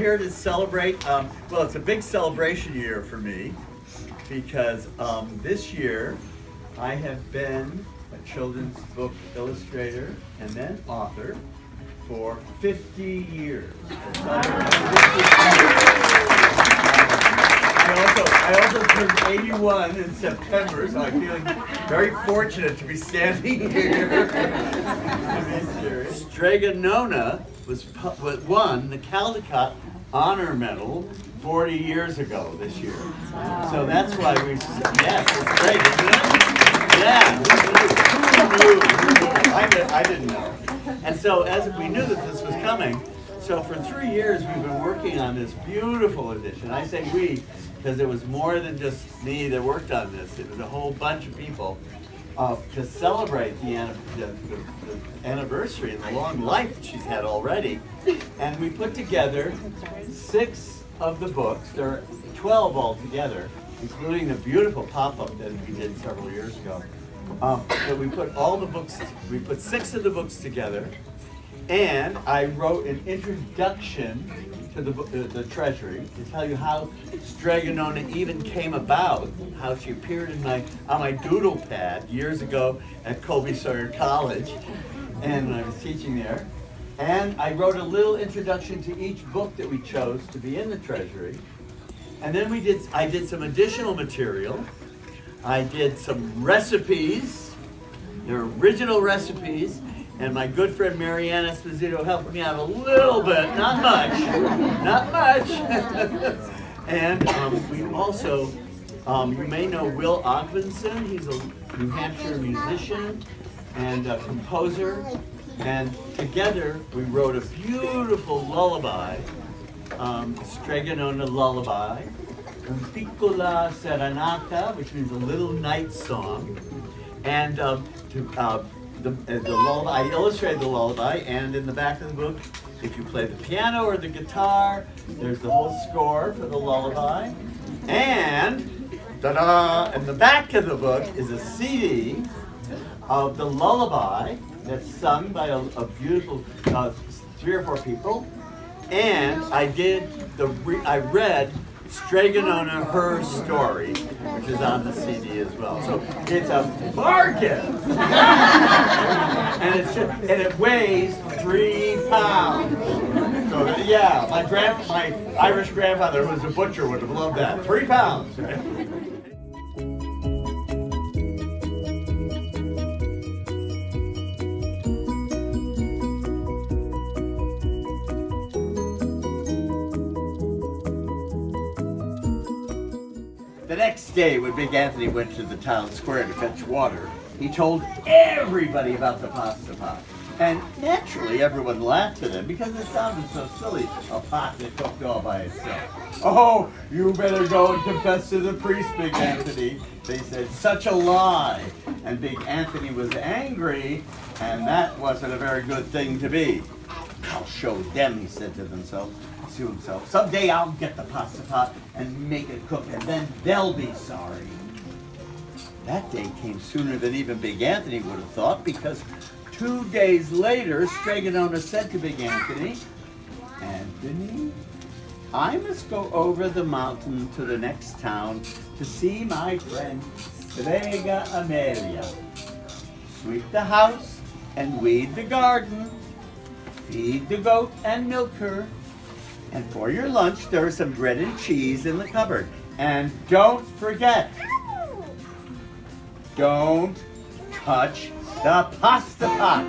here to celebrate, well, it's a big celebration year for me because this year I have been a children's book illustrator and then author for 50 years. I also turned 81 in September, so I'm feeling very fortunate to be standing here. Strega Nona won the Caldecott Honor Medal 40 years ago this year. Wow. So that's why we, yes, it's great, isn't it? Yeah, who knew? I didn't know. And so as we knew that this was coming, so for 3 years we've been working on this beautiful edition. I say we, because it was more than just me that worked on this. It was a whole bunch of people to celebrate the anniversary and the long life that she's had already. And we put together 6 of the books. There are 12 altogether, including the beautiful pop-up that we did several years ago. But we put all the books, we put 6 of the books together, and I wrote an introduction to the Treasury to tell you how Strega Nona even came about, how she appeared in on my doodle pad years ago at Colby Sawyer College, and when I was teaching there. And I wrote a little introduction to each book that we chose to be in the Treasury. And then I did some additional material. I did some recipes, they're original recipes, and my good friend Marianne Esposito helped me out a little bit, not much, not much. And we also, you may know Will Ogvinson. He's a New Hampshire musician and a composer. And together we wrote a beautiful lullaby, Strega Nona lullaby, un piccola serenata, which means a little night song. And the lullaby, I illustrated the lullaby, and in the back of the book, if you play the piano or the guitar, there's the whole score for the lullaby. And ta-da! In the back of the book is a CD of the lullaby that's sung by a beautiful 3 or 4 people. And I read Strega Nona, her story, which is on the CD as well. So it's a bargain, and it weighs 3 pounds. So yeah, my Irish grandfather, who was a butcher, would have loved that. 3 pounds. Right? The next day, when Big Anthony went to the town square to fetch water, he told everybody about the pasta pot. And naturally, everyone laughed at him because it sounded so silly, a pot that cooked all by itself. Oh, you better go and confess to the priest, Big Anthony. They said, such a lie. And Big Anthony was angry, and that wasn't a very good thing to be. I'll show them, he said to himself. Someday I'll get the pasta pot and make it cook, and then they'll be sorry. That day came sooner than even Big Anthony would have thought, because 2 days later, Strega Nona said to Big Anthony, Anthony, I must go over the mountain to the next town to see my friend Strega Amelia. Sweep the house and weed the garden, feed the goat and milk her, and for your lunch, there is some bread and cheese in the cupboard. And don't forget, don't touch the pasta pot.